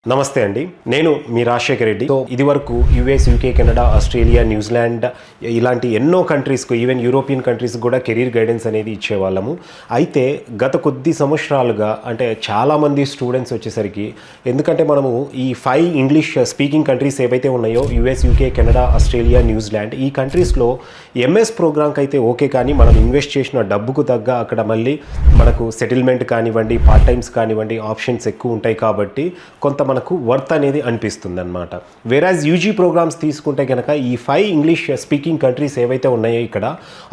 నమస్తే అండి. నేను మీ రాజశేఖర్ రెడ్డి. సో ఇది వరకు US, UK, Canada, Australia, New Zealand ఇలాంటి ఎన్నో కంట్రీస్కు, ఈవెన్ యూరోపియన్ కంట్రీస్కి కూడా కెరీర్ గైడెన్స్ అనేది ఇచ్చేవాళ్ళము. అయితే గత కొద్ది సంవత్సరాలుగా అంటే చాలామంది స్టూడెంట్స్ వచ్చేసరికి, ఎందుకంటే మనము ఈ 5 ఇంగ్లీష్ స్పీకింగ్ కంట్రీస్ ఏవైతే ఉన్నాయో US, UK, Canada, Australia, New Zealand, ఈ కంట్రీస్లో ఎంఎస్ ప్రోగ్రామ్కి అయితే ఓకే, కానీ మనం ఇన్వెస్ట్ చేసిన డబ్బుకు తగ్గ అక్కడ మళ్ళీ మనకు సెటిల్మెంట్ కానివ్వండి, పార్ట్ టైమ్స్ కానివ్వండి, ఆప్షన్స్ ఎక్కువ ఉంటాయి. కాబట్టి కొంత మనకు వర్త్ అనేది అనిపిస్తుంది అనమాట. వేరాజ్ యూజీ ప్రోగ్రామ్స్ తీసుకుంటే కనుక ఈ 5 ఇంగ్లీష్ స్పీకింగ్ కంట్రీస్ ఏవైతే ఉన్నాయో ఇక్కడ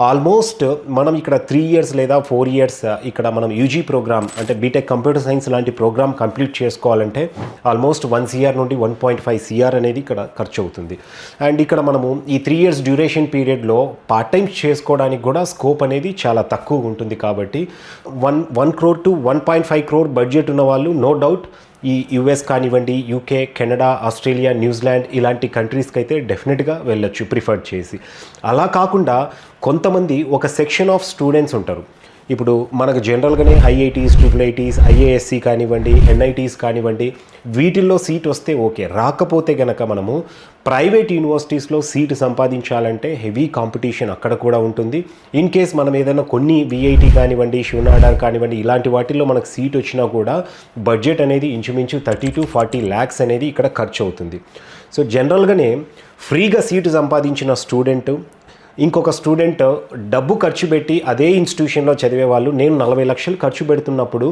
ఆల్మోస్ట్ మనం ఇక్కడ 3 ఇయర్స్ లేదా 4 ఇయర్స్ ఇక్కడ మనం యూజీ ప్రోగ్రామ్ అంటే బీటెక్ కంప్యూటర్ సైన్స్ లాంటి ప్రోగ్రామ్ కంప్లీట్ చేసుకోవాలంటే ఆల్మోస్ట్ 1 CR నుండి 1.5 CR అనేది ఇక్కడ ఖర్చు అవుతుంది. అండ్ ఇక్కడ మనము ఈ 3 ఇయర్స్ డ్యూరేషన్ పీరియడ్లో పార్ట్ టైమ్స్ చేసుకోవడానికి కూడా స్కోప్ అనేది చాలా తక్కువ ఉంటుంది. కాబట్టి 1 crore to 1.5 crore బడ్జెట్ ఉన్న వాళ్ళు నో డౌట్ ఈ యుఎస్ కానివ్వండి, యూకే, కెనడా, ఆస్ట్రేలియా, న్యూజిలాండ్ ఇలాంటి కంట్రీస్కి అయితే డెఫినెట్గా వెళ్ళొచ్చు ప్రిఫర్ చేసి. అలా కాకుండా కొంతమంది ఒక సెక్షన్ ఆఫ్ స్టూడెంట్స్ ఉంటారు. ఇప్పుడు మనకు జనరల్గానే IITs, IIITs, IASC కానివ్వండి, NITs కానివ్వండి, వీటిల్లో సీట్ వస్తే ఓకే. రాకపోతే గనక మనము ప్రైవేట్ యూనివర్సిటీస్లో సీటు సంపాదించాలంటే హెవీ కాంపిటీషన్ అక్కడ కూడా ఉంటుంది. ఇన్ కేస్ మనం ఏదైనా కొన్ని VIT కానివ్వండి, శివనాడార్ కానివ్వండి, ఇలాంటి వాటిల్లో మనకు సీట్ వచ్చినా కూడా బడ్జెట్ అనేది ఇంచుమించు 30 to 40 lakhs అనేది ఇక్కడ ఖర్చు అవుతుంది. సో జనరల్గానే ఫ్రీగా సీటు సంపాదించిన స్టూడెంట్, ఇంకొక స్టూడెంట్ డబ్బు ఖర్చు పెట్టి అదే ఇన్స్టిట్యూషన్లో చదివే వాళ్ళు, నేను 40 లక్షలు ఖర్చు పెడుతున్నప్పుడు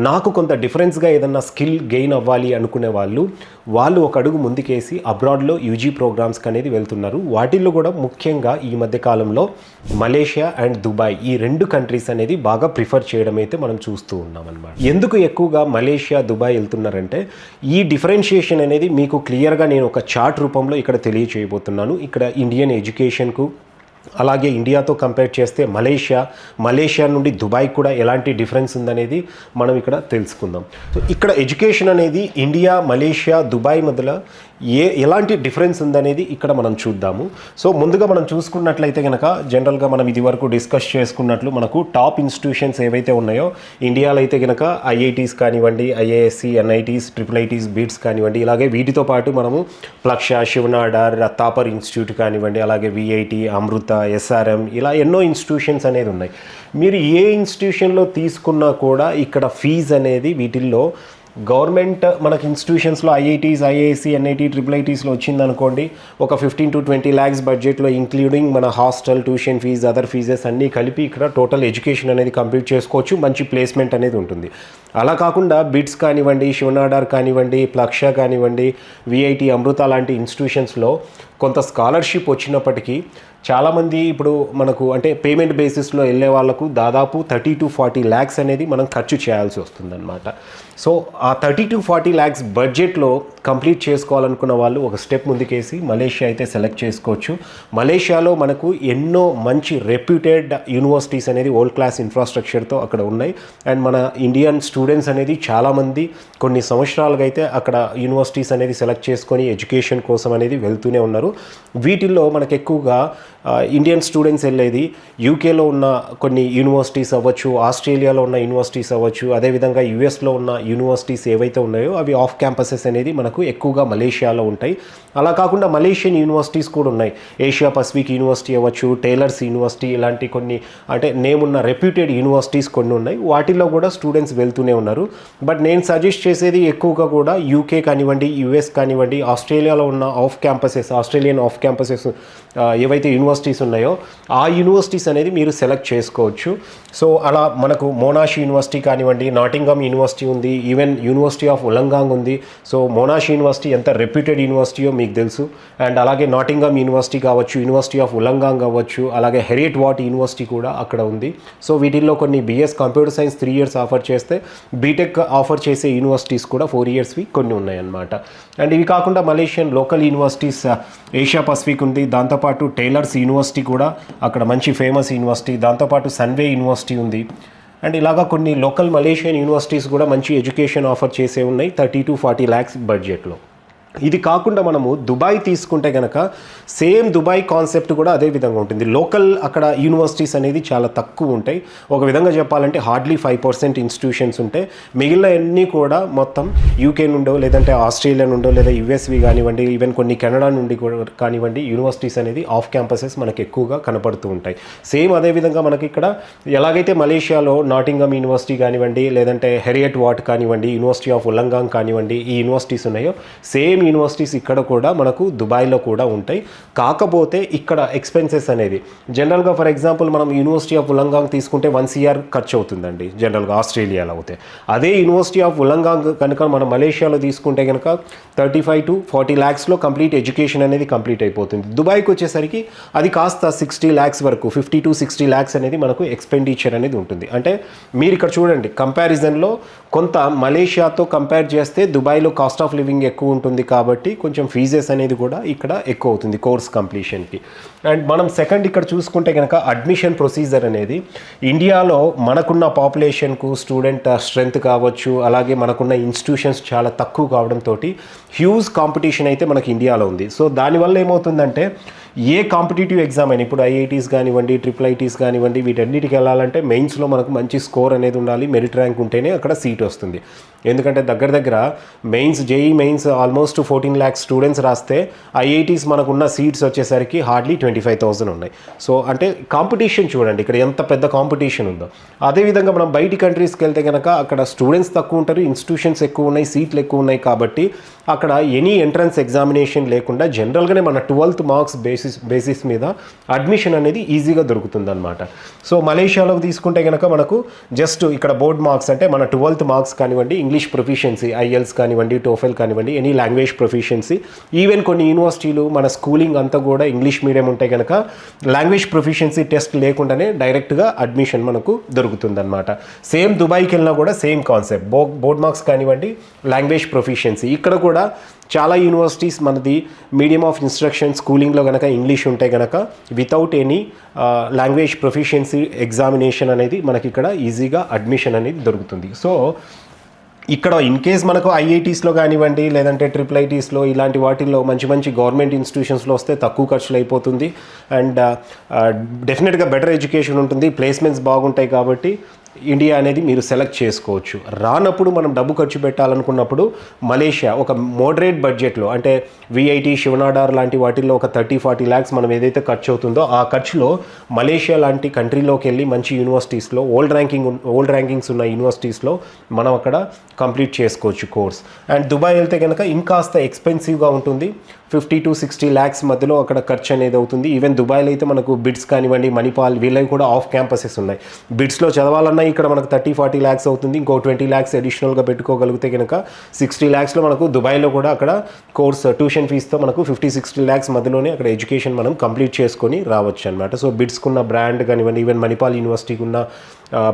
నాకు కొంత డిఫరెన్స్గా ఏదన్నా స్కిల్ గెయిన్ అవ్వాలి అనుకునే వాళ్ళు ఒక అడుగు ముందుకేసి అబ్రాడ్లో యూజీ ప్రోగ్రామ్స్కి అనేది వెళ్తున్నారు. వాటిల్లో కూడా ముఖ్యంగా ఈ మధ్య కాలంలో మలేషియా అండ్ దుబాయ్, ఈ 2 కంట్రీస్ అనేది బాగా ప్రిఫర్ చేయడం అయితే మనం చూస్తూ ఉన్నాం అన్నమాట. ఎందుకు ఎక్కువగా మలేషియా, దుబాయ్ వెళ్తున్నారంటే ఈ డిఫరెన్షియేషన్ అనేది మీకు క్లియర్గా నేను ఒక చార్ట్ రూపంలో ఇక్కడ తెలియచేయబోతున్నాను. ఇక్కడ ఇండియన్ ఎడ్యుకేషన్కు అలాగే ఇండియాతో కంపేర్ చేస్తే మలేషియా నుండి దుబాయ్ కూడా ఎలాంటి డిఫరెన్స్ ఉందనేది మనం ఇక్కడ తెలుసుకుందాం. సో ఇక్కడ ఎడ్యుకేషన్ అనేది ఇండియా, మలేషియా, దుబాయ్ మధ్యలో ఎలాంటి డిఫరెన్స్ ఉందనేది ఇక్కడ మనం చూద్దాము. సో ముందుగా మనం చూసుకున్నట్లయితే కనుక జనరల్గా మనం ఇది వరకు డిస్కస్ చేసుకున్నట్లు మనకు టాప్ ఇన్స్టిట్యూషన్స్ ఏవైతే ఉన్నాయో ఇండియాలో అయితే కనుక IITs కానివ్వండి, IASC, NITs, IIITs, బీట్స్ కానివ్వండి, ఇలాగే వీటితో పాటు మనము లక్ష, శివనాడార్, తాపర్ ఇన్స్టిట్యూట్ కానివ్వండి, అలాగే VIT, అమృత, SRM, ఇలా ఎన్నో ఇన్స్టిట్యూషన్స్ అనేది ఉన్నాయి. మీరు ఏ ఇన్స్టిట్యూషన్లో తీసుకున్నా కూడా ఇక్కడ ఫీజు అనేది వీటిల్లో గవర్నమెంట్ మనకి ఇన్స్టిట్యూషన్స్లో IITs, IASC, NIT, IIITsలో వచ్చిందనుకోండి, ఒక 15 to 20 lakhs బడ్జెట్లో ఇంక్లూడింగ్ మన hostel, tuition fee, other fees అన్నీ కలిపి ఇక్కడ టోటల్ ఎడ్యుకేషన్ అనేది కంప్లీట్ చేసుకోవచ్చు. మంచి ప్లేస్మెంట్ అనేది ఉంటుంది. అలా కాకుండా బిట్స్ కానివ్వండి, శివనాడార్ కానివ్వండి, లక్ష కానివ్వండి, VIT, అమృత లాంటి ఇన్స్టిట్యూషన్స్లో కొంత స్కాలర్షిప్ వచ్చినప్పటికీ చాలామంది ఇప్పుడు మనకు అంటే పేమెంట్ బేసిస్లో వెళ్ళే వాళ్ళకు దాదాపు 30 to 40 lakhs అనేది మనం ఖర్చు చేయాల్సి వస్తుందన్నమాట. సో ఆ 30 to 40 lakhs బడ్జెట్లో కంప్లీట్ చేసుకోవాలనుకున్న వాళ్ళు ఒక స్టెప్ ముందుకేసి మలేషియా అయితే సెలెక్ట్ చేసుకోవచ్చు. మలేషియాలో మనకు ఎన్నో మంచి రెప్యూటెడ్ యూనివర్సిటీస్ అనేది వరల్డ్ క్లాస్ ఇన్ఫ్రాస్ట్రక్చర్తో అక్కడ ఉన్నాయి. అండ్ మన ఇండియన్ స్టూడెంట్స్ అనేది చాలామంది కొన్ని సంవత్సరాలుగా అయితే అక్కడ యూనివర్సిటీస్ అనేది సెలెక్ట్ చేసుకొని ఎడ్యుకేషన్ కోసం అనేది వెళ్తూనే ఉన్నారు. వీటిల్లో మనకు ఎక్కువగా ఇండియన్ స్టూడెంట్స్ వెళ్ళేది యూకేలో ఉన్న కొన్ని యూనివర్సిటీస్ అవ్వచ్చు, ఆస్ట్రేలియాలో ఉన్న యూనివర్సిటీస్ అవ్వచ్చు, అదేవిధంగా యుఎస్లో ఉన్న యూనివర్సిటీస్ ఏవైతే ఉన్నాయో అవి ఆఫ్ క్యాంపసెస్ అనేది మనకు ఎక్కువగా మలేషియాలో ఉంటాయి. అలా కాకుండా మలేషియన్ యూనివర్సిటీస్ కూడా ఉన్నాయి. ఏషియా పసిఫిక్ యూనివర్సిటీ అవ్వచ్చు, టైలర్స్ యూనివర్సిటీ, ఇలాంటి కొన్ని అంటే నేమ్ ఉన్న రెప్యూటెడ్ యూనివర్సిటీస్ కొన్ని ఉన్నాయి. వాటిల్లో కూడా స్టూడెంట్స్ వెళ్తూనే ఉన్నారు. బట్ నేను సజెస్ట్ చేసేది ఎక్కువగా కూడా యూకే కానివ్వండి, US కానివ్వండి, ఆస్ట్రేలియాలో ఉన్న ఆస్ట్రేలియన్ ఆఫ్ క్యాంపసెస్ ఏవైతే యూనివర్సిటీస్ ఉన్నాయో ఆ యూనివర్సిటీస్ అనేది మీరు సెలెక్ట్ చేసుకోవచ్చు. సో అలా మనకు మోనాష్ యూనివర్సిటీ కానివ్వండి, నాటింగమ్ యూనివర్సిటీ ఉంది, ఈవెన్ యూనివర్సిటీ ఆఫ్ ఉలంగాంగ్ ఉంది. సో మోనాష్ యూనివర్సిటీ ఎంత రెప్యూటెడ్ యూనివర్సిటీయో మీకు తెలుసు. అండ్ అలాగే నాటింగమ్ యూనివర్సిటీ కావచ్చు, యూనివర్సిటీ ఆఫ్ ఉలంగాంగ్ అవ్వచ్చు, అలాగే హెరియట్ వాట్ యూనివర్సిటీ కూడా అక్కడ ఉంది. సో వీటిల్లో కొన్ని BS computer science 3 years offer చేస్తే బీటెక్ ఆఫర్ చేసే యూనివర్సిటీస్ కూడా 4 yearsవి కొన్ని ఉన్నాయన్నమాట. అండ్ ఇవి కాకుండా Malaysian local universities Asia Pacific ఉంది, దాంతోపాటు టైలర్స్ యూనివర్సిటీ కూడా అక్కడ మంచి ఫేమస్ యూనివర్సిటీ, దాంతోపాటు సన్వే యూనివర్సిటీ ఉంది. అండ్ ఇలాగా కొన్ని లోకల్ మలేషియన్ యూనివర్సిటీస్ కూడా మంచి ఎడ్యుకేషన్ ఆఫర్ చేసే ఉన్నాయి 30 to 40 lakhs బడ్జెట్లో. ఇది కాకుండా మనము దుబాయ్ తీసుకుంటే కనుక సేమ్ దుబాయ్ కాన్సెప్ట్ కూడా అదే విధంగా ఉంటుంది. లోకల్ అక్కడ యూనివర్సిటీస్ అనేది చాలా తక్కువ ఉంటాయి. ఒక విధంగా చెప్పాలంటే హార్డ్లీ 5% ఇన్స్టిట్యూషన్స్ ఉంటాయి. మిగిలిన అన్నీ కూడా మొత్తం యూకే నుండో లేదంటే ఆస్ట్రేలియా నుండో లేదా యుఎస్వి కానివ్వండి, ఈవెన్ కొన్ని కెనడా నుండి కూడా కానివ్వండి, యూనివర్సిటీస్ అనేది ఆఫ్ క్యాంపసెస్ మనకు ఎక్కువగా కనపడుతూ ఉంటాయి. సేమ్ అదేవిధంగా మనకి ఇక్కడ ఎలాగైతే మలేషియాలో నాటింగమ్ యూనివర్సిటీ కానివ్వండి, లేదంటే హెరియట్ వాట్ కానివ్వండి, యూనివర్సిటీ ఆఫ్ ఉల్లంగాంగ్ కానివ్వండి, ఈ యూనివర్సిటీస్ ఉన్నాయో సేమ్ యూనివర్సిటీస్ ఇక్కడ కూడా మనకు దుబాయ్లో కూడా ఉంటాయి. కాకపోతే ఇక్కడ ఎక్స్పెన్సెస్ అనేది జనరల్గా ఫర్ ఎగ్జాంపుల్ మనం యూనివర్సిటీ ఆఫ్ ఉల్లంగాంగ్ తీసుకుంటే 1 CR ఖర్చు అవుతుందండి జనరల్గా ఆస్ట్రేలియాలో అయితే. అదే యూనివర్సిటీ ఆఫ్ ఉల్లంగాంగ్ కనుక మనం మలేషియాలో తీసుకుంటే కనుక 35 to 40 lakhsలో కంప్లీట్ ఎడ్యుకేషన్ అనేది కంప్లీట్ అయిపోతుంది. దుబాయ్కి వచ్చేసరికి అది కాస్త 60 lakhs వరకు 50 to 60 lakhs అనేది మనకు ఎక్స్పెండిచర్ అనేది ఉంటుంది. అంటే మీరు ఇక్కడ చూడండి కంపారిజన్లో కొంత మలేషియాతో కంపేర్ చేస్తే దుబాయ్లో కాస్ట్ ఆఫ్ లివింగ్ ఎక్కువ ఉంటుంది కాబట్టి కొంచెం ఫీజెస్ అనేది కూడా ఇక్కడ ఎక్కువ అవుతుంది కోర్స్ కంప్లీషన్కి. అండ్ మనం సెకండ్ ఇక్కడ చూసుకుంటే కనుక అడ్మిషన్ ప్రొసీజర్ అనేది ఇండియాలో మనకున్న పాపులేషన్కు స్టూడెంట్ స్ట్రెంత్ కావచ్చు, అలాగే మనకున్న ఇన్స్టిట్యూషన్స్ చాలా తక్కువ కావడంతో హ్యూజ్ కాంపిటీషన్ అయితే మనకి ఇండియాలో ఉంది. సో దానివల్ల ఏమవుతుందంటే ఏ కాంపిటేటివ్ ఎగ్జామ్ అయినా ఇప్పుడు ఐఐటీస్ కానివ్వండి, IIITs కానివ్వండి, వీటన్నిటికి వెళ్ళాలంటే మెయిన్స్లో మనకు మంచి స్కోర్ అనేది ఉండాలి, మెరిట్ ర్యాంక్ ఉంటేనే అక్కడ సీట్ వస్తుంది. ఎందుకంటే దగ్గర mains JEE mains almost 14 lakhs students రాస్తే ఐఐటీస్ మనకున్న సీట్స్ వచ్చేసరికి హార్డ్లీ 25,000 ఉన్నాయి. సో అంటే కాంపిటీషన్ చూడండి ఇక్కడ ఎంత పెద్ద కాంపిటీషన్ ఉందో. అదేవిధంగా మనం బయటి కంట్రీస్కి వెళ్తే కనుక అక్కడ స్టూడెంట్స్ తక్కువ ఉంటారు, ఇన్స్టిట్యూషన్స్ ఎక్కువ ఉన్నాయి, సీట్లు ఎక్కువ ఉన్నాయి. కాబట్టి అక్కడ ఎనీ ఎంట్రన్స్ ఎగ్జామినేషన్ లేకుండా జనరల్గానే మన 12th మార్క్స్ బేసిస్ మీద అడ్మిషన్ అనేది ఈజీగా దొరుకుతుంది అనమాట. సో మలేషియాలో తీసుకుంటే కనుక మనకు జస్ట్ ఇక్కడ బోర్డ్ మార్క్స్ అంటే మన 12th మార్క్స్ కానివ్వండి, ఇంగ్లీష్ ప్రొఫిషియన్సీ ఐఎల్స్ కానివ్వండి, టోఫెల్ కానివ్వండి, ఎనీ లాంగ్వేజ్ ప్రొఫిషియన్సీ, ఈవెన్ కొన్ని యూనివర్సిటీలు మన స్కూలింగ్ అంతా కూడా ఇంగ్లీష్ మీడియం ఉంటే కనుక లాంగ్వేజ్ ప్రొఫిషియన్సీ టెస్ట్ లేకుండానే డైరెక్ట్గా అడ్మిషన్ మనకు దొరుకుతుంది అనమాట. సేమ్ దుబాయ్కి వెళ్ళినా కూడా సేమ్ కాన్సెప్ట్ బోర్డ్ మార్క్స్ కానివ్వండి, లాంగ్వేజ్ ప్రొఫిషియన్సీ. ఇక్కడ కూడా చాలా యూనివర్సిటీస్ మనది మీడియం ఆఫ్ ఇన్స్ట్రక్షన్ స్కూలింగ్లో కనుక ఇంగ్లీష్ ఉంటే కనుక without any language proficiency examination అనేది మనకి ఇక్కడ ఈజీగా అడ్మిషన్ అనేది దొరుకుతుంది. సో ఇక్కడ ఇన్ కేస్ మనకు ఐఐటీస్లో కానివ్వండి, లేదంటే IIITస్లో ఇలాంటి వాటిల్లో మంచి గవర్నమెంట్ ఇన్స్టిట్యూషన్స్లో వస్తే తక్కువ ఖర్చులు అయిపోతుంది. అండ్ డెఫినెట్గా బెటర్ ఎడ్యుకేషన్ ఉంటుంది, ప్లేస్మెంట్స్ బాగుంటాయి. కాబట్టి ఇండియా అనేది మీరు సెలెక్ట్ చేసుకోవచ్చు. రానప్పుడు మనం డబ్బు ఖర్చు పెట్టాలనుకున్నప్పుడు మలేషియా ఒక మోడరేట్ బడ్జెట్లో అంటే విఐటి, శివనాడార్ లాంటి వాటిల్లో ఒక 30-40 lakhs మనం ఏదైతే ఖర్చు అవుతుందో ఆ ఖర్చులో మలేషియా లాంటి కంట్రీలోకి వెళ్ళి మంచి యూనివర్సిటీస్లో ఓల్డ్ ర్యాంకింగ్స్ ఉన్న యూనివర్సిటీస్లో మనం అక్కడ కంప్లీట్ చేసుకోవచ్చు కోర్స్. అండ్ దుబాయ్ వెళ్తే కనుక ఇంకాస్త ఎక్స్పెన్సివ్గా ఉంటుంది, 50 to 60 lakhs మధ్యలో అక్కడ ఖర్చు అనేది అవుతుంది. ఈవెన్ దుబాయ్లో అయితే మనకు బిడ్స్ కానివ్వండి, మణిపాల్ వీళ్ళవి కూడా ఆఫ్ క్యాంపసెస్ ఉన్నాయి. బిడ్స్లో చదవాలన్నా ఇక్కడ మనకు 30-40 lakhs అవుతుంది. ఇంకో 20 lakhs అడిషనల్గా పెట్టుకోగలిగితే కనుక 60 lakhsలో మనకు దుబాయ్లో కూడా అక్కడ కోర్స్ ట్యూషన్ ఫీజుతో మనకు 50-60 lakhs మధ్యలోనే అక్కడ ఎడ్యుకేషన్ మనం కంప్లీట్ చేసుకొని రావచ్చు అనమాట. సో బిడ్స్కున్న బ్రాండ్ కానివ్వండి, ఈవెన్ మణిపాల్ యూనివర్సిటీకి ఉన్న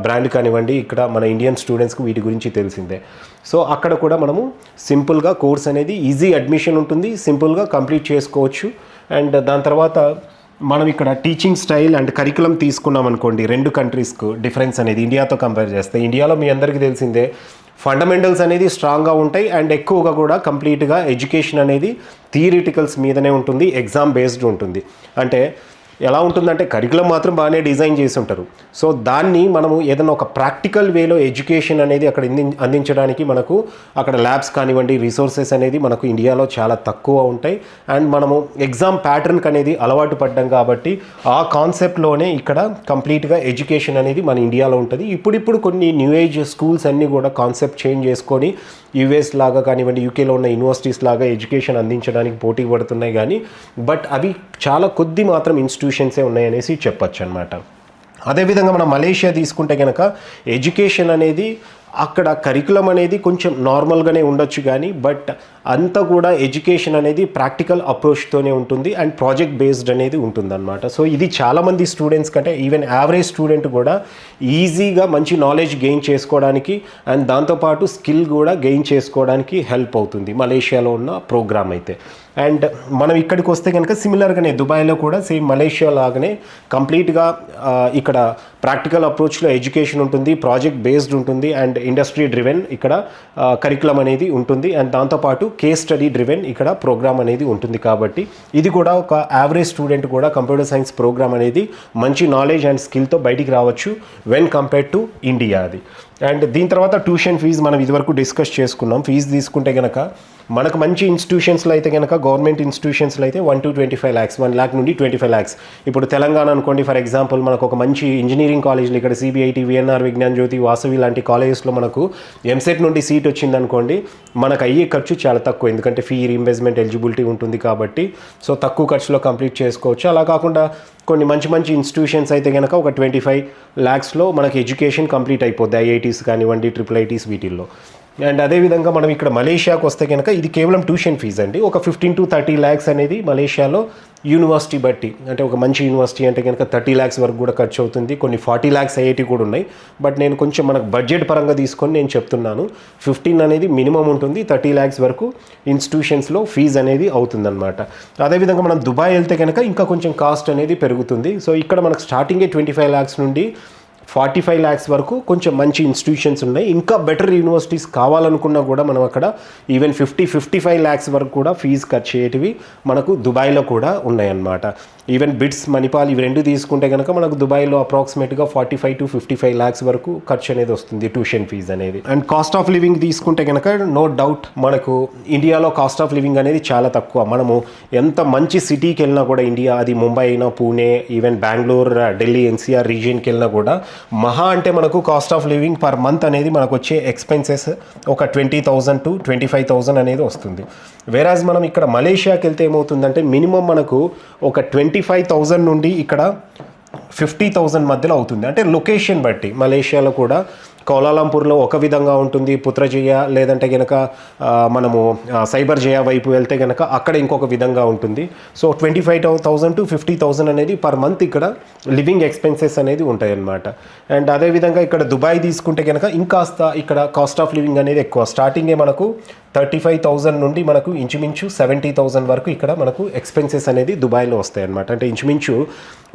బ్రాండ్ కానివ్వండి, ఇక్కడ మన ఇండియన్ స్టూడెంట్స్కి వీటి గురించి తెలిసిందే. సో అక్కడ కూడా మనము సింపుల్గా కోర్స్ అనేది ఈజీ అడ్మిషన్ ఉంటుంది, సింపుల్గా కంప్లీట్ చేసుకోవచ్చు. అండ్ దాని తర్వాత మనం ఇక్కడ టీచింగ్ స్టైల్ అండ్ కరికులం తీసుకున్నాం అనుకోండి, రెండు కంట్రీస్కు డిఫరెన్స్ అనేది ఇండియాతో కంపేర్ చేస్తే ఇండియాలో మీ అందరికీ తెలిసిందే ఫండమెంటల్స్ అనేది స్ట్రాంగ్గా ఉంటాయి. అండ్ ఎక్కువగా కూడా కంప్లీట్గా ఎడ్యుకేషన్ అనేది థియరిటికల్స్ మీదనే ఉంటుంది, ఎగ్జామ్ బేస్డ్ ఉంటుంది. అంటే ఎలా ఉంటుందంటే కరికులం మాత్రం బాగానే డిజైన్ చేసి ఉంటారు. సో దాన్ని మనము ఏదైనా ఒక ప్రాక్టికల్ వేలో ఎడ్యుకేషన్ అనేది అక్కడ అందించడానికి మనకు అక్కడ ల్యాబ్స్ కానివ్వండి, రిసోర్సెస్ అనేది మనకు ఇండియాలో చాలా తక్కువ ఉంటాయి. అండ్ మనము ఎగ్జామ్ ప్యాటర్న్కి అనేది అలవాటు పడ్డాం కాబట్టి ఆ కాన్సెప్ట్లోనే ఇక్కడ కంప్లీట్గా ఎడ్యుకేషన్ అనేది మన ఇండియాలో ఉంటుంది. ఇప్పుడు కొన్ని న్యూ ఏజ్ స్కూల్స్ అన్నీ కూడా కాన్సెప్ట్ చేంజ్ చేసుకొని యుఎస్ లాగా కానివ్వండి, యూకేలో ఉన్న యూనివర్సిటీస్ లాగా ఎడ్యుకేషన్ అందించడానికి పోటీ పడుతున్నాయి. కానీ బట్ అవి చాలా కొద్ది మాత్రం ఇన్స్టిట్యూషన్సే ఉన్నాయనేసి చెప్పచ్చు అనమాట. అదేవిధంగా మనం మలేషియా తీసుకుంటే కనుక ఎడ్యుకేషన్ అనేది అక్కడ కరికులం అనేది కొంచెం నార్మల్గానే ఉండొచ్చు, కానీ బట్ అంతా కూడా ఎడ్యుకేషన్ అనేది ప్రాక్టికల్ అప్రోచ్తోనే ఉంటుంది అండ్ ప్రాజెక్ట్ బేస్డ్ అనేది ఉంటుందన్నమాట. సో ఇది చాలామంది స్టూడెంట్స్ కంటే ఈవెన్ యావరేజ్ స్టూడెంట్ కూడా ఈజీగా మంచి నాలెడ్జ్ గెయిన్ చేసుకోవడానికి అండ్ దాంతోపాటు స్కిల్ కూడా గెయిన్ చేసుకోవడానికి హెల్ప్ అవుతుంది మలేషియాలో ఉన్న ప్రోగ్రామ్ అయితే. అండ్ మనం ఇక్కడికి వస్తే కనుక సిమిలర్గానే దుబాయ్లో కూడా సేమ్ మలేషియా లాగానే కంప్లీట్గా ఇక్కడ ప్రాక్టికల్ అప్రోచ్లో ఎడ్యుకేషన్ ఉంటుంది, ప్రాజెక్ట్ బేస్డ్ ఉంటుంది. అండ్ ఇండస్ట్రీ డ్రివెన్ ఇక్కడ కరికులం అనేది ఉంటుంది. అండ్ దాంతోపాటు కేస్ స్టడీ డ్రివెన్ ఇక్కడ ప్రోగ్రామ్ అనేది ఉంటుంది. కాబట్టి ఇది కూడా ఒక యావరేజ్ స్టూడెంట్ కూడా కంప్యూటర్ సైన్స్ ప్రోగ్రామ్ అనేది మంచి నాలెడ్జ్ అండ్ స్కిల్తో బయటికి రావచ్చు వెన్ కంపేర్డ్ టు ఇండియా అది. అండ్ దీని తర్వాత ట్యూషన్ ఫీజు మనం ఇదివరకు డిస్కస్ చేసుకున్నాం. ఫీజు తీసుకుంటే కనుక మనకు మంచి ఇన్స్టిట్యూషన్స్లో అయితే కనుక గవర్నమెంట్ ఇన్స్టిట్యూషన్స్లో అయితే 1 to 25 lakhs, 1 lakh నుండి 25 lakhs. ఇప్పుడు తెలంగాణ అనుకోండి, ఫర్ ఎగ్జాంపుల్ మనకు ఒక మంచి ఇంజనీరింగ్ కాలేజ్లో ఇక్కడ CBIT, VNR, విజ్ఞాన్ జ్యోతి, వాసవి లాంటి కాలేజెస్లో మనకు ఎంసెట్ నుండి సీట్ వచ్చిందనుకోండి, మనకు అయ్యే ఖర్చు చాలా తక్కువ, ఎందుకంటే ఫీ రీఇంబర్స్మెంట్ ఎలిజిబిలిటీ ఉంటుంది కాబట్టి. సో తక్కువ ఖర్చులో కంప్లీట్ చేసుకోవచ్చు. అలా కాకుండా కొన్ని మంచి మంచి ఇన్స్టిట్యూషన్స్ అయితే కనుక ఒక 25 lakhsలో మనకి ఎడ్యుకేషన్ కంప్లీట్ అయిపోద్ది, IITs కానివ్వండి, IIITs వీటిల్లో. అండ్ అదేవిధంగా మనం ఇక్కడ మలేషియాకు వస్తే కనుక ఇది కేవలం ట్యూషన్ ఫీజు అండి. ఒక 15 to 30 lakhs అనేది మలేషియాలో యూనివర్సిటీ బట్టి, అంటే ఒక మంచి యూనివర్సిటీ అంటే కనుక 30 lakhs వరకు కూడా ఖర్చు అవుతుంది. కొన్ని 40 lakhs IIT కూడా ఉన్నాయి. బట్ నేను కొంచెం మనకు బడ్జెట్ పరంగా తీసుకొని నేను చెప్తున్నాను. 15 అనేది మినిమం ఉంటుంది, 30 lakhs వరకు ఇన్స్టిట్యూషన్స్లో ఫీజు అనేది అవుతుందన్నమాట. అదేవిధంగా మనం దుబాయ్ వెళ్తే కనుక ఇంకా కొంచెం కాస్ట్ అనేది పెరుగుతుంది. సో ఇక్కడ మనకు స్టార్టింగే 25 lakhs నుండి 45 lakhs వరకు కొంచెం మంచి ఇన్స్టిట్యూషన్స్ ఉన్నాయి. ఇంకా బెటర్ యూనివర్సిటీస్ కావాలనుకున్నా కూడా మనం అక్కడ ఈవెన్ 55 lakhs వరకు కూడా ఫీజు ఖర్చు అయ్యేటివి మనకు దుబాయ్లో కూడా ఉన్నాయన్నమాట. ఈవెన్ బిట్స్, మణిపాల్ ఇవి రెండు తీసుకుంటే కనుక మనకు దుబాయ్లో అప్రాక్సిమేట్గా 45 to 55 lakhs వరకు ఖర్చు అనేది వస్తుంది ట్యూషన్ ఫీజు అనేది. అండ్ కాస్ట్ ఆఫ్ లివింగ్ తీసుకుంటే కనుక నో డౌట్ మనకు ఇండియాలో కాస్ట్ ఆఫ్ లివింగ్ అనేది చాలా తక్కువ. మనము ఎంత మంచి సిటీకి వెళ్ళినా కూడా ఇండియా, అది ముంబై అయినా, పూణే, ఈవెన్ బెంగళూరు, ఢిల్లీ, NCR రీజియన్కి వెళ్ళినా కూడా మహా అంటే మనకు cost of living per month అనేది మనకు వచ్చే ఎక్స్పెన్సెస్ ఒక 20,000 to 25,000 అనేది వస్తుంది. వేరాజ్ మనం ఇక్కడ మలేషియాకి వెళ్తే ఏమవుతుందంటే మినిమం మనకు ఒక 25,000 నుండి ఇక్కడ 50,000 మధ్యలో అవుతుంది. అంటే లొకేషన్ బట్టి మలేషియాలో కూడా కౌలాలంపూర్లో ఒక విధంగా ఉంటుంది, పుత్రజయ లేదంటే కనుక మనము సైబర్ జయ వైపు వెళ్తే కనుక అక్కడ ఇంకొక విధంగా ఉంటుంది. సో 25,000 to 50,000 అనేది పర్ మంత్ ఇక్కడ లివింగ్ ఎక్స్పెన్సెస్ అనేది ఉంటాయి అన్నమాట. అండ్ అదేవిధంగా ఇక్కడ దుబాయ్ తీసుకుంటే కనుక ఇంకాస్త ఇక్కడ కాస్ట్ ఆఫ్ లివింగ్ అనేది ఎక్కువ. స్టార్టింగే మనకు 35,000 నుండి మనకు ఇంచుమించు 70,000 వరకు ఇక్కడ మనకు ఎక్స్పెన్సెస్ అనేది దుబాయ్లో వస్తాయి అన్నమాట. అంటే ఇంచుమించు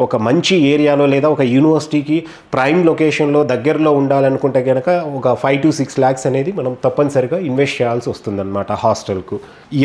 ఒక మంచి ఏరియాలో లేదా ఒక యూనివర్సిటీకి ప్రైమ్ లొకేషన్లో దగ్గరలో ఉండాలనుకుంటే కనుక ఒక 5 to 6 lakhs అనేది మనం తప్పనిసరిగా ఇన్వెస్ట్ చేయాల్సి వస్తుందన్నమాట హాస్టల్కు.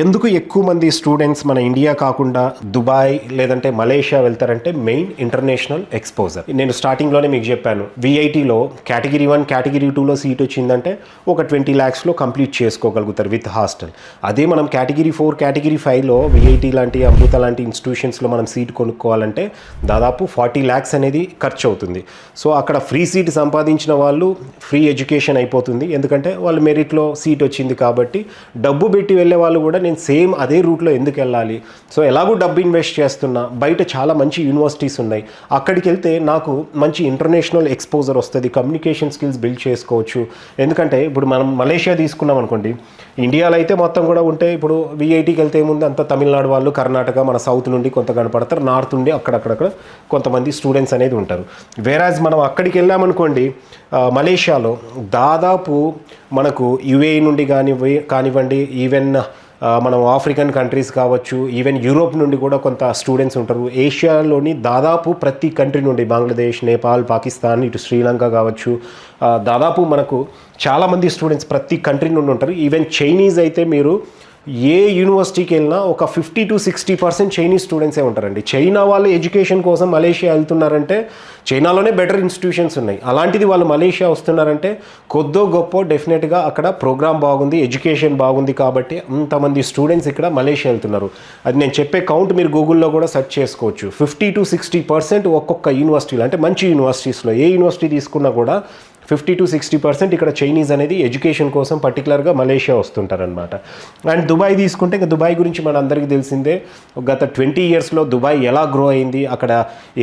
ఎందుకు ఎక్కువ మంది స్టూడెంట్స్ మన ఇండియా కాకుండా దుబాయ్ లేదంటే మలేషియా వెళ్తారంటే మెయిన్ ఇంటర్నేషనల్ ఎక్స్పోజర్. నేను స్టార్టింగ్లోనే మీకు చెప్పాను, VITలో కేటగిరీ 1, కేటగిరీ 2లో సీట్ వచ్చిందంటే ఒక 20 lakhsలో కంప్లీట్ చేసుకోగలుగుతారు విత్ హాస్టల్. అదే మనం కేటగిరీ 4, కేటగిరీ 5లో VIT లాంటి, అమృత లాంటి ఇన్స్టిట్యూషన్స్లో మనం సీట్ కొనుక్కోవాలంటే దాదాపు 40 lakhs అనేది ఖర్చు అవుతుంది. సో అక్కడ ఫ్రీ సీట్ సంపాదించిన వాళ్ళు ఫ్రీ ఎడ్యుకేషన్ అయిపోతుంది, ఎందుకంటే వాళ్ళు మెరిట్లో సీట్ వచ్చింది కాబట్టి. డబ్బు పెట్టి వెళ్ళే వాళ్ళు కూడా నేను సేమ్ అదే రూట్లో ఎందుకు వెళ్ళాలి, సో ఎలాగో డబ్బు ఇన్వెస్ట్ చేస్తున్నా, బయట చాలా మంచి యూనివర్సిటీస్ ఉన్నాయి, అక్కడికి వెళ్తే నాకు మంచి ఇంటర్నేషనల్ ఎక్స్పోజర్ వస్తుంది, కమ్యూనికేషన్ స్కిల్స్ బిల్డ్ చేసుకోవచ్చు. ఎందుకంటే ఇప్పుడు మనం మలేషియా తీసుకున్నాం అనుకోండి, ఇండియాలో అయితే మొత్తం కూడా ఉంటే ఇప్పుడు VITకి వెళ్తే ఏముంది, అంతా తమిళనాడు వాళ్ళు, కర్ణాటక, మన సౌత్ నుండి కొంత కనపడతారు, నార్త్ నుండి అక్కడక్కడ కొంతమంది స్టూడెంట్స్ అనేది ఉంటారు. వేరాజ్ మనం అక్కడికి వెళ్ళామనుకోండి మలేషియాలో దాదాపు మనకు UAE నుండి కానివ్వండి, ఈవెన్ మనం ఆఫ్రికన్ కంట్రీస్ కావచ్చు, ఈవెన్ యూరోప్ నుండి కూడా కొంత స్టూడెంట్స్ ఉంటారు. ఏషియాలోని దాదాపు ప్రతి కంట్రీ నుండి, బంగ్లాదేశ్, నేపాల్, పాకిస్తాన్, ఇటు శ్రీలంక కావచ్చు, దాదాపు మనకు చాలామంది స్టూడెంట్స్ ప్రతి కంట్రీ నుండి ఉంటారు. ఈవెన్ చైనీస్ అయితే మీరు ఏ యూనివర్సిటీకి వెళ్ళినా ఒక 50 to 60% చైనీస్ స్టూడెంట్సే ఉంటారండి. చైనా వాళ్ళు ఎడ్యుకేషన్ కోసం మలేషియా వెళ్తున్నారంటే చైనాలోనే బెటర్ ఇన్స్టిట్యూషన్స్ ఉన్నాయి, అలాంటిది వాళ్ళు మలేషియా వస్తున్నారంటే కొద్దో గొప్ప డెఫినెట్గా అక్కడ ప్రోగ్రామ్ బాగుంది, ఎడ్యుకేషన్ బాగుంది కాబట్టి అంతమంది స్టూడెంట్స్ ఇక్కడ మలేషియా వెళ్తున్నారు. అది నేను చెప్పే కౌంట్ మీరు గూగుల్లో కూడా సెర్చ్ చేసుకోవచ్చు. 50 to 60% ఒక్కొక్క యూనివర్సిటీలో, అంటే మంచి యూనివర్సిటీస్లో ఏ యూనివర్సిటీ తీసుకున్నా కూడా 50 to 60% ఇక్కడ చైనీస్ అనేది ఎడ్యుకేషన్ కోసం పర్టికులర్గా మలేషియా వస్తుంటారనమాట. అండ్ దుబాయ్ తీసుకుంటే ఇంకా దుబాయ్ గురించి మన అందరికీ తెలిసిందే, గత 20 yearsలో దుబాయ్ ఎలా గ్రో అయింది, అక్కడ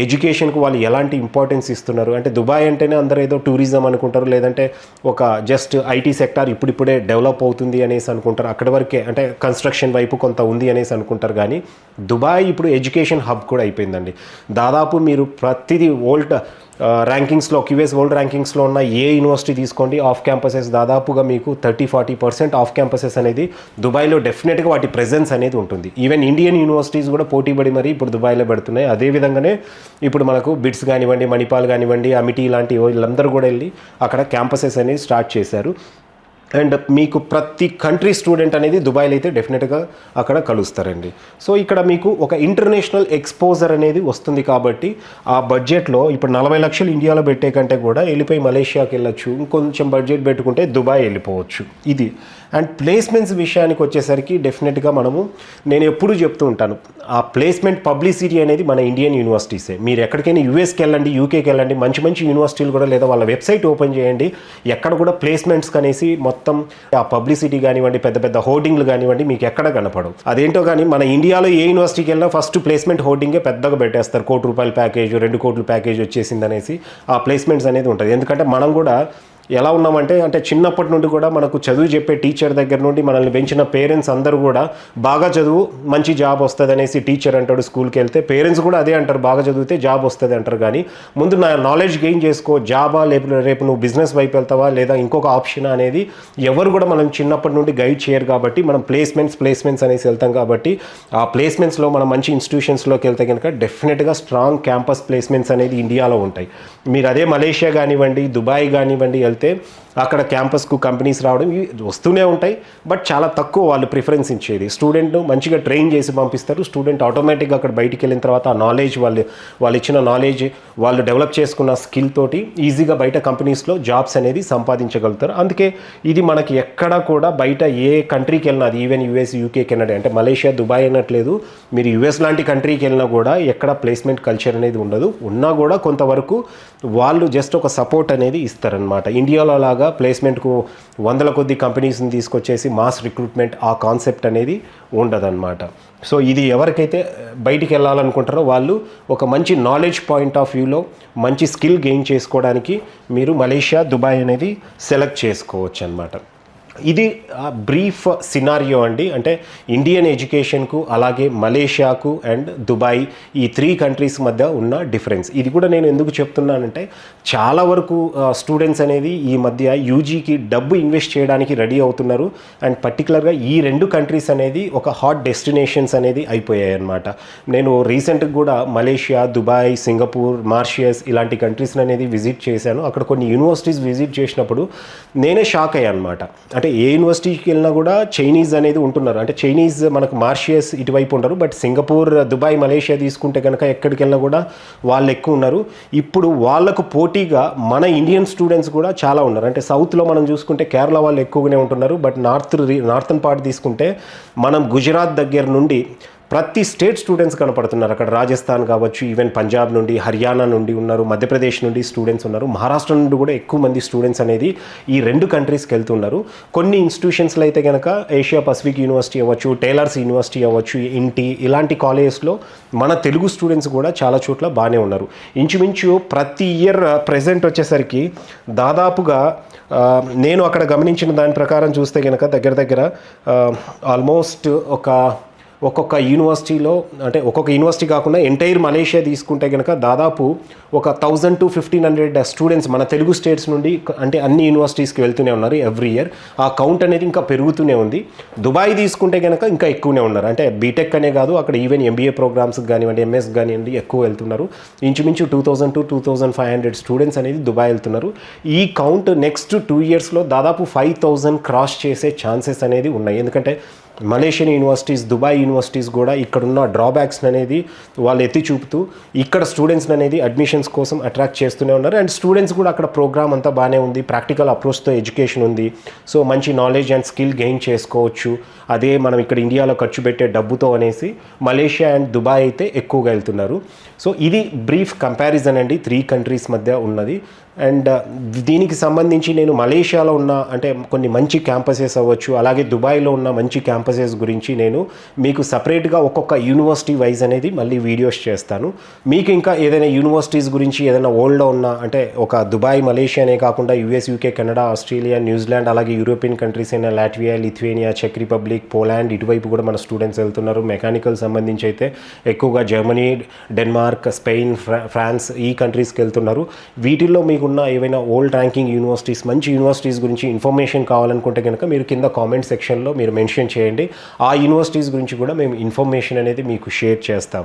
ఎడ్యుకేషన్కు వాళ్ళు ఎలాంటి ఇంపార్టెన్స్ ఇస్తున్నారు. అంటే దుబాయ్ అంటేనే అందరూ ఏదో టూరిజం అనుకుంటారు, లేదంటే ఒక జస్ట్ IT సెక్టార్ ఇప్పుడిప్పుడే డెవలప్ అవుతుంది అనేసి అనుకుంటారు, అక్కడి వరకే, అంటే కన్స్ట్రక్షన్ వైపు కొంత ఉంది అనేసి అనుకుంటారు. కానీ దుబాయ్ ఇప్పుడు ఎడ్యుకేషన్ హబ్ కూడా అయిపోయిందండి. దాదాపు మీరు ప్రతిదీ ర్యాంకింగ్స్లో క్యూఎస్ వరల్డ్ ర్యాంకింగ్స్లో ఉన్న ఏ యూనివర్సిటీ తీసుకోండి, ఆఫ్ క్యాంపసెస్ దాదాపుగా మీకు 30-40% ఆఫ్ క్యాంపసెస్ అనేది దుబాయ్లో డెఫినెట్గా వాటి ప్రెజెన్స్ అనేది ఉంటుంది. ఈవెన్ ఇండియన్ యూనివర్సిటీస్ కూడా పోటీపడి మరి ఇప్పుడు దుబాయ్లో పెడుతున్నాయి. అదేవిధంగానే ఇప్పుడు మనకు బిట్స్ కానివ్వండి, మణిపాల్ కానివ్వండి, అమిటీ లాంటి వీళ్ళందరూ కూడా వెళ్ళి అక్కడ క్యాంపసెస్ అనేది స్టార్ట్ చేశారు. అండ్ మీకు ప్రతి కంట్రీ స్టూడెంట్ అనేది దుబాయ్లో అయితే డెఫినెట్గా అక్కడ కలుస్తారండి. సో ఇక్కడ మీకు ఒక ఇంటర్నేషనల్ ఎక్స్పోజర్ అనేది వస్తుంది కాబట్టి ఆ బడ్జెట్లో ఇప్పుడు 40 లక్షలు ఇండియాలో పెట్టే కంటే కూడా వెళ్ళిపోయి మలేషియాకి వెళ్ళొచ్చు, ఇంకొంచెం బడ్జెట్ పెట్టుకుంటే దుబాయ్ వెళ్ళిపోవచ్చు. ఇది అండ్ ప్లేస్మెంట్స్ విషయానికి వచ్చేసరికి డెఫినెట్గా నేను ఎప్పుడూ చెప్తూ ఉంటాను, ఆ ప్లేస్మెంట్ పబ్లిసిటీ అనేది మన ఇండియన్ యూనివర్సిటీసే. మీరు ఎక్కడికైనా యూఎస్కి వెళ్ళండి, యూకేకి వెళ్ళండి, మంచి మంచి యూనివర్సిటీలు కూడా లేదా వాళ్ళ వెబ్సైట్ ఓపెన్ చేయండి, ఎక్కడ కూడా ప్లేస్మెంట్స్ కనేసి మొత్తం ఆ పబ్లిసిటీ కానివ్వండి, పెద్ద పెద్ద హోర్డింగ్లు కానివ్వండి మీకు ఎక్కడ కనపడవు. అదేంటో కానీ మన ఇండియాలో ఏ యూనివర్సిటీకి వెళ్ళినా ఫస్ట్ ప్లేస్మెంట్ హోర్డింగే పెద్దగా పెట్టేస్తారు. ₹1,00,00,000 ప్యాకేజ్, ₹2,00,00,000 ప్యాకేజ్ వచ్చేసింది అనేసి ఆ ప్లేస్మెంట్స్ అనేది ఉంటుంది. ఎందుకంటే మనం కూడా ఎలా ఉన్నామంటే చిన్నప్పటి నుండి కూడా మనకు చదువు చెప్పే టీచర్ దగ్గర నుండి మనల్ని పెంచిన పేరెంట్స్ అందరూ కూడా బాగా చదువు మంచి జాబ్ వస్తుంది అనేసి టీచర్ అంటాడు. స్కూల్కి వెళ్తే పేరెంట్స్ కూడా అదే అంటారు, బాగా చదివితే జాబ్ వస్తుంది అంటారు. కానీ ముందు నా నాలెడ్జ్ గెయిన్ చేసుకో, జాబా రేపు నువ్వు బిజినెస్ వైపు వెళ్తావా లేదా ఇంకొక ఆప్షన్ అనేది ఎవరు కూడా మనం చిన్నప్పటి నుండి గైడ్ చేయరు. కాబట్టి మనం ప్లేస్మెంట్స్ అనేసి వెళ్తాం. కాబట్టి ఆ ప్లేస్మెంట్స్లో మనం మంచి ఇన్స్టిట్యూషన్స్లోకి వెళ్తే కనుక డెఫినెట్గా స్ట్రాంగ్ క్యాంపస్ ప్లేస్మెంట్స్ అనేది ఇండియాలో ఉంటాయి. మీరు అదే మలేషియా కానివ్వండి, దుబాయ్ కానివ్వండి వెళ్తే అక్కడ క్యాంపస్కు కంపెనీస్ రావడం వస్తూనే ఉంటాయి. బట్ చాలా తక్కువ వాళ్ళు ప్రిఫరెన్స్ ఇచ్చేది. స్టూడెంట్ మంచిగా ట్రైన్ చేసి పంపిస్తారు. స్టూడెంట్ ఆటోమేటిక్గా అక్కడ బయటికి వెళ్ళిన తర్వాత ఆ నాలెడ్జ్ వాళ్ళు ఇచ్చిన నాలెడ్జ్, వాళ్ళు డెవలప్ చేసుకున్న స్కిల్ తోటి ఈజీగా బయట కంపెనీస్లో జాబ్స్ అనేది సంపాదించగలుగుతారు. అందుకే ఇది మనకి ఎక్కడ కూడా బయట ఏ కంట్రీకి వెళ్ళినా, అది ఈవెన్ యూఎస్, యూకే, కెనడా, అంటే మలేషియా, దుబాయ్ అనట్లేదు, మీరు యూఎస్ లాంటి కంట్రీకి వెళ్ళినా కూడా ఎక్కడ ప్లేస్మెంట్ కల్చర్ అనేది ఉండదు. ఉన్నా కూడా కొంతవరకు వాళ్ళు జస్ట్ ఒక సపోర్ట్ అనేది ఇస్తారనమాట. ఇండియాలో లాగా ప్లేస్మెంట్కు 100 కొద్ది కంపెనీస్ని తీసుకొచ్చేసి మాస్ రిక్రూట్మెంట్ ఆ కాన్సెప్ట్ అనేది ఉండదన్నమాట. సో ఇది ఎవరికైతే బయటికి వెళ్ళాలనుకుంటారో వాళ్ళు ఒక మంచి నాలెడ్జ్ పాయింట్ ఆఫ్ వ్యూలో మంచి స్కిల్ గెయిన్ చేసుకోవడానికి మీరు మలేషియా, దుబాయ్ అనేది సెలెక్ట్ చేసుకోవచ్చు అన్నమాట. ఇది బ్రీఫ్ సినారియో అండి. అంటే ఇండియన్ ఎడ్యుకేషన్కు అలాగే మలేషియాకు అండ్ దుబాయ్ ఈ 3 కంట్రీస్ మధ్య ఉన్న డిఫరెన్స్. ఇది కూడా నేను ఎందుకు చెప్తున్నానంటే చాలా వరకు స్టూడెంట్స్ అనేది ఈ మధ్య యూజీకి డబ్బు ఇన్వెస్ట్ చేయడానికి రెడీ అవుతున్నారు. అండ్ పర్టికులర్గా ఈ 2 కంట్రీస్ అనేది ఒక హాట్ డెస్టినేషన్స్ అనేది అయిపోయాయి అన్నమాట. నేను రీసెంట్గా కూడా మలేషియా, దుబాయ్, సింగపూర్, మారిషియస్ ఇలాంటి కంట్రీస్ అనేది విజిట్ చేశాను. అక్కడ కొన్ని యూనివర్సిటీస్ విజిట్ చేసినప్పుడు నేనే షాక్ అయ్యాను అనమాట. అంటే ఏ యూనివర్సిటీకి వెళ్ళినా కూడా చైనీస్ అనేది ఉంటున్నారు. అంటే చైనీస్ మనకు మారిషియస్ ఇటువైపు ఉండరు, బట్ సింగపూర్, దుబాయ్, మలేషియా తీసుకుంటే కనుక ఎక్కడికి వెళ్ళినా కూడా వాళ్ళు ఎక్కువ ఉన్నారు. ఇప్పుడు వాళ్ళకు పోటీగా మన ఇండియన్ స్టూడెంట్స్ కూడా చాలా ఉన్నారు. అంటే సౌత్లో మనం చూసుకుంటే కేరళ వాళ్ళు ఎక్కువగానే ఉంటున్నారు. బట్ నార్థన్ పార్ట్ తీసుకుంటే మనం గుజరాత్ దగ్గర నుండి ప్రతి స్టేట్ స్టూడెంట్స్ కనపడుతున్నారు. అక్కడ రాజస్థాన్ కావచ్చు, ఈవెన్ పంజాబ్ నుండి, హర్యానా నుండి ఉన్నారు, మధ్యప్రదేశ్ నుండి స్టూడెంట్స్ ఉన్నారు, మహారాష్ట్ర నుండి కూడా ఎక్కువ మంది స్టూడెంట్స్ అనేది ఈ 2 కంట్రీస్కి వెళ్తున్నారు. కొన్ని ఇన్స్టిట్యూషన్స్లో అయితే కనుక ఏషియా పసిఫిక్ యూనివర్సిటీ అవ్వచ్చు, టైలర్స్ యూనివర్సిటీ అవ్వచ్చు, ఇంటి ఇలాంటి కాలేజెస్లో మన తెలుగు స్టూడెంట్స్ కూడా చాలా చోట్ల బాగానే ఉన్నారు. ఇంచుమించు ప్రతి ఇయర్ ప్రెజెంట్ వచ్చేసరికి దాదాపుగా నేను అక్కడ గమనించిన దాని ప్రకారం చూస్తే కనుక దగ్గర ఆల్మోస్ట్ ఒక్కొక్క యూనివర్సిటీలో, అంటే ఒక్కొక్క యూనివర్సిటీ కాకుండా ఎంటైర్ మలేషియా తీసుకుంటే కనుక దాదాపు ఒక 1000 to 1500 స్టూడెంట్స్ మన తెలుగు స్టేట్స్ నుండి అంటే అన్ని యూనివర్సిటీస్కి వెళ్తూనే ఉన్నారు ఎవ్రీ ఇయర్. ఆ కౌంట్ అనేది ఇంకా పెరుగుతూనే ఉంది. దుబాయ్ తీసుకుంటే కనుక ఇంకా ఎక్కువనే ఉన్నారు. అంటే బీటెక్ అనే కాదు, అక్కడ ఈవెన్ ఎంబీఏ ప్రోగ్రామ్స్కి కానివ్వండి, ఎంఎస్ కానివ్వండి ఎక్కువ వెళ్తున్నారు. ఇంచుమించు 2000 to 2500 స్టూడెంట్స్ అనేది దుబాయ్ వెళ్తున్నారు. ఈ కౌంట్ నెక్స్ట్ 2 yearsలో దాదాపు 5000 క్రాస్ చేసే ఛాన్సెస్ అనేది ఉన్నాయి. ఎందుకంటే మలేషియన్ యూనివర్సిటీస్, దుబాయ్ యూనివర్సిటీస్ కూడా ఇక్కడున్న డ్రాబ్యాక్స్ అనేది వాళ్ళు ఎత్తి చూపుతూ ఇక్కడ స్టూడెంట్స్ అనేది అడ్మిషన్స్ కోసం అట్రాక్ట్ చేస్తూనే ఉన్నారు. అండ్ స్టూడెంట్స్ కూడా అక్కడ ప్రోగ్రామ్ అంతా బాగానే ఉంది, ప్రాక్టికల్ అప్రోచ్తో ఎడ్యుకేషన్ ఉంది. సో మంచి నాలెడ్జ్ అండ్ స్కిల్ గెయిన్ చేసుకోవచ్చు. అదే మనం ఇక్కడ ఇండియాలో ఖర్చు పెట్టే డబ్బుతో అనేసి మలేషియా అండ్ దుబాయ్ అయితే ఎక్కువగా వెళ్తున్నారు. సో ఇది బ్రీఫ్ కంపారిజన్ అండి 3 కంట్రీస్ మధ్య ఉన్నది. అండ్ దీనికి సంబంధించి నేను మలేషియాలో ఉన్న అంటే కొన్ని మంచి క్యాంపసెస్ అవ్వచ్చు, అలాగే దుబాయ్లో ఉన్న మంచి క్యాంపసెస్ గురించి నేను మీకు సపరేట్గా ఒక్కొక్క యూనివర్సిటీ వైజ్ అనేది మళ్ళీ వీడియోస్ చేస్తాను. మీకు ఇంకా ఏదైనా యూనివర్సిటీస్ గురించి ఏదైనా వరల్డ్లో ఉన్న అంటే ఒక దుబాయ్ మలేషియానే కాకుండా US, UK, Canada, Australia, New Zealand, అలాగే యూరోపియన్ కంట్రీస్ అయిన లాట్వియా, లిథువేనియా, చెక్ రిపబ్లిక్, పోలాండ్, ఇటువైపు కూడా మన స్టూడెంట్స్ వెళ్తున్నారు. మెకానికల్ సంబంధించి అయితే ఎక్కువగా జర్మనీ, డెన్మార్క్, స్పెయిన్, ఫ్రాన్స్ ఈ కంట్రీస్కి వెళ్తున్నారు. వీటిల్లో మీకున్న ఏవైనా ఓల్డ్ ర్యాంకింగ్ యూనివర్సిటీస్, మంచి యూనివర్సిటీస్ గురించి ఇన్ఫర్మేషన్ కావాలనుకుంటే కనుక మీరు కింద కామెంట్ సెక్షన్లో మీరు మెన్షన్ చేయండి. ఆ యూనివర్సిటీస్ గురించి కూడా మేము ఇన్ఫర్మేషన్ అనేది మీకు షేర్ చేస్తాము.